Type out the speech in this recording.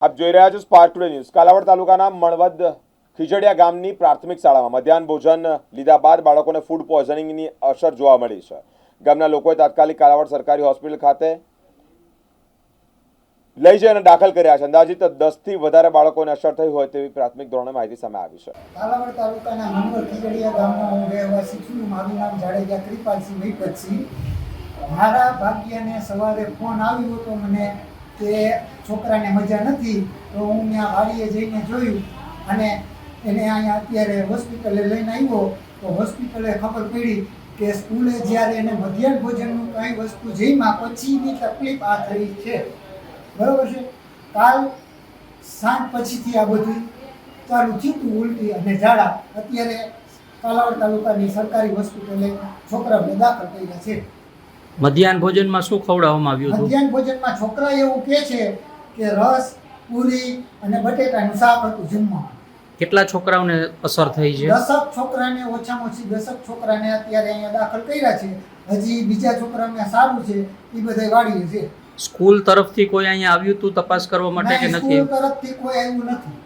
આપ જોઈ રહ્યા છો સ્પાર્ક ટુડે ન્યૂઝ। કાલાવડ તાલુકાના મણવદ ખીજડીયા ગામની પ્રાથમિક શાળામાં મધ્યાહન ભોજન લીધા બાદ બાળકોને ફૂડ પોઈઝનિંગની અસર જોવા મળી છે। ગામના લોકોએ તાત્કાલિક કાલાવડ સરકારી હોસ્પિટલ ખાતે લઈ જઈ અને દાખલ કર્યા છે। અંદાજિત 10 થી વધારે બાળકોને અસર થઈ હોય તેવી પ્રાથમિક ધોરણે માહિતી સામે આવી છે। કાલાવડ તાલુકાના મણવદ ખીજડીયા ગામનો હું રહેવાસી છું। મારું નામ જાડેજા કૃપાલસિંહ મહિપતસિંહ। મારા ભાગ્યને સવારે ફોન આવ્યો હતો મને કે છોકરાને મજા નથી, તો હું ત્યાં વાડીએ જઈને જોયું અને એને અહીંયા અત્યારે હોસ્પિટલે લઈને આવ્યો તો હોસ્પિટલે ખબર પડી કે સ્કૂલે જ્યારે એને મધ્યાહન ભોજનનું કંઈ વસ્તુ જમ્યા પછીની તકલીફ આ થઈ છે, બરાબર છે। કાલ સાંજ પછીથી આ બધું ચાલુ થયું હતું, ઉલટી અને ઝાડા। અત્યારે કાલાવડ તાલુકાની સરકારી હોસ્પિટલે છોકરાઓને દાખલ કર્યા છે। મધ્યાહન ભોજનમાં શું ખવડાવવામાં આવ્યું હતું? મધ્યાહન ભોજનમાં છોકરા એવું કહે છે કે રસ, પૂરી અને બટેટાનું શાક હતું જમવામાં। કેટલા છોકરાઓને અસર થઈ છે? 10 છોકરાને, ઓછામાં ઓછી 10 છોકરાને અત્યારે અહીંયા દાખલ કર્યા છે। હજી બીજા છોકરાને સારું છે, એ બધા વાડીએ છે। સ્કૂલ તરફથી કોઈ અહીંયા આવ્યું હતું તપાસ કરવા માટે કે નથી? સ્કૂલ તરફથી કોઈ આવ્યું નથી।